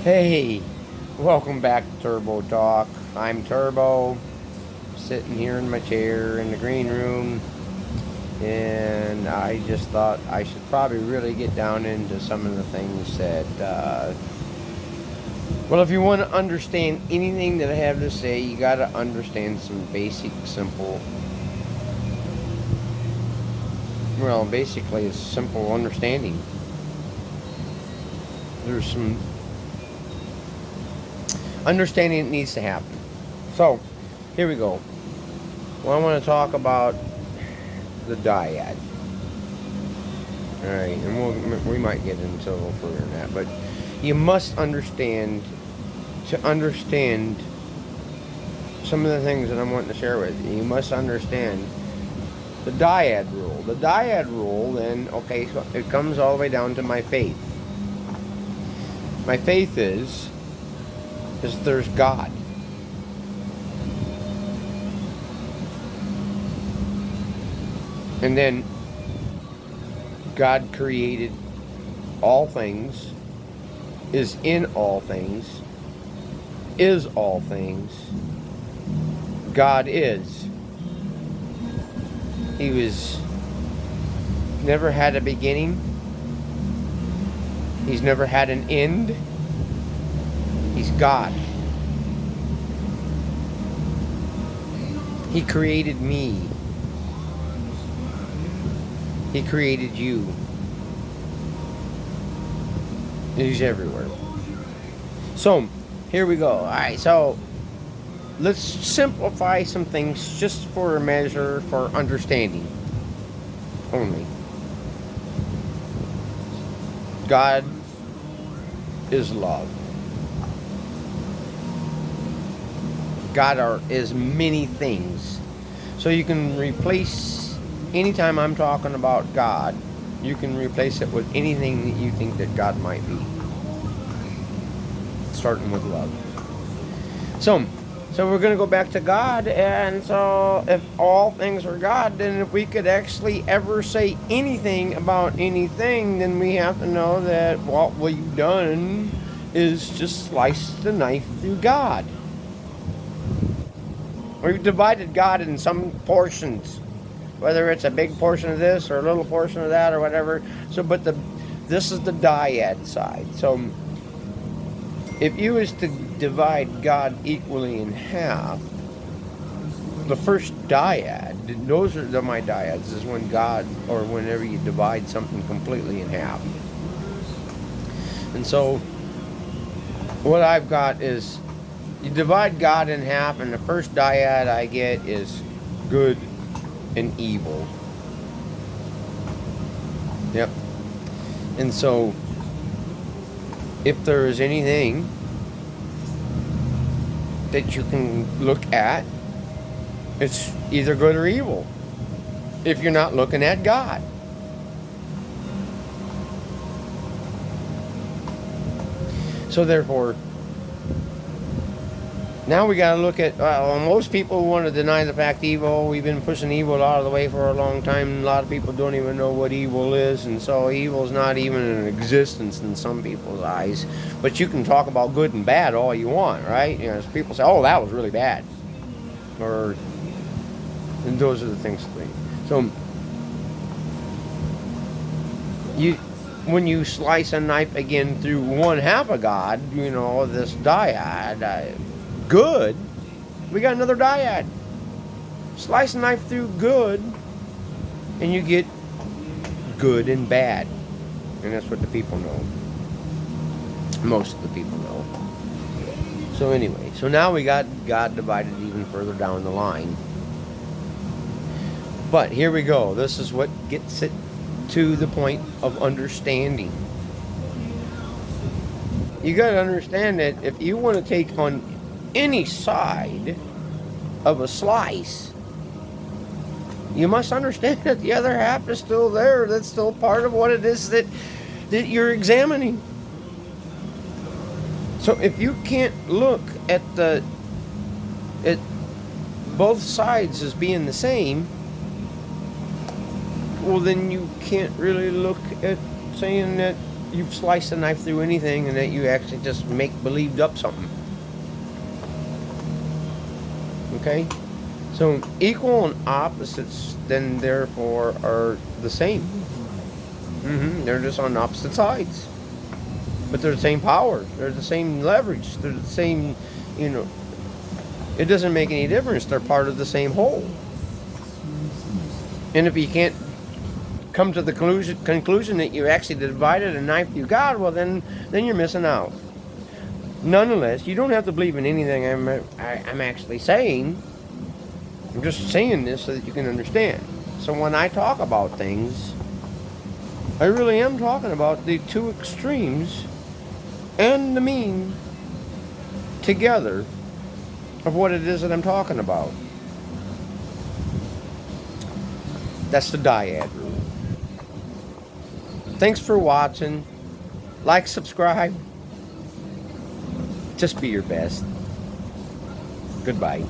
Hey, welcome back to Turbo Talk. I'm Turbo, sitting here in my chair in the green room, and I just thought I should probably really get down into some of the things well, if you want to understand anything that I have to say, you got to understand some basic, simple, basically, it's simple understanding. There's some understanding that needs to happen. So, here we go. Well, I want to talk about the dyad. All right, and we might get into a little further than that, but you must understand to understand some of the things that I'm wanting to share with you. You must understand the dyad rule. The dyad rule, then, okay, so it comes all the way down to my faith. My faith is there's God. And then God created all things, is in all things, is all things. God is. He was never had a beginning. He's never had an end. He's God. He created me. He created you. He's everywhere. So, here we go. Alright, so let's simplify some things just for a measure for understanding only. God is love. God is many things. So you can replace, anytime I'm talking about God, you can replace it with anything that you think that God might be. Starting with love. So we're going to go back to God, and so if all things are God, then if we could actually ever say anything about anything, then we have to know that what we've done is just slice the knife through God. We've divided God in some portions, whether it's a big portion of this or a little portion of that or whatever. So, but this is the dyad side. So, if you was to divide God equally in half, the first dyad, those are my dyads, is when God, or whenever you divide something completely in half. And so, what I've got is, you divide God in half, and the first dyad I get is good and evil. Yep. And so, if there is anything that you can look at, it's either good or evil. If you're not looking at God. So therefore, now we got to look at, most people want to deny the fact evil. We've been pushing evil out of the way for a long time. A lot of people don't even know what evil is, and so evil is not even in existence in some people's eyes. But you can talk about good and bad all you want, right? You know, people say, "Oh, that was really bad," and those are the things. So when you slice a knife again through one half of God, this dyad. Good, we got another dyad. Slice a knife through good, and you get good and bad. And that's what the people know. Most of the people know. So anyway, so now we got God divided even further down the line. But here we go. This is what gets it to the point of understanding. You got to understand that if you want to take on any side of a slice, you must understand that the other half is still there. That's still part of what it is that you're examining. So if you can't look at both sides as being the same, well, then you can't really look at saying that you've sliced a knife through anything and that you actually just make believed up something. Okay? So equal and opposites then therefore are the same. They're just on opposite sides. But they're the same power. They're the same leverage. They're the same, you know. It doesn't make any difference. They're part of the same whole. And if you can't come to the conclusion that you actually divided a knife you got, well then you're missing out. Nonetheless, you don't have to believe in anything I'm actually saying. I'm just saying this so that you can understand. So when I talk about things, I really am talking about the two extremes and the mean together of what it is that I'm talking about. That's the dyad rule. Thanks for watching. Like, subscribe. Just be your best. Goodbye.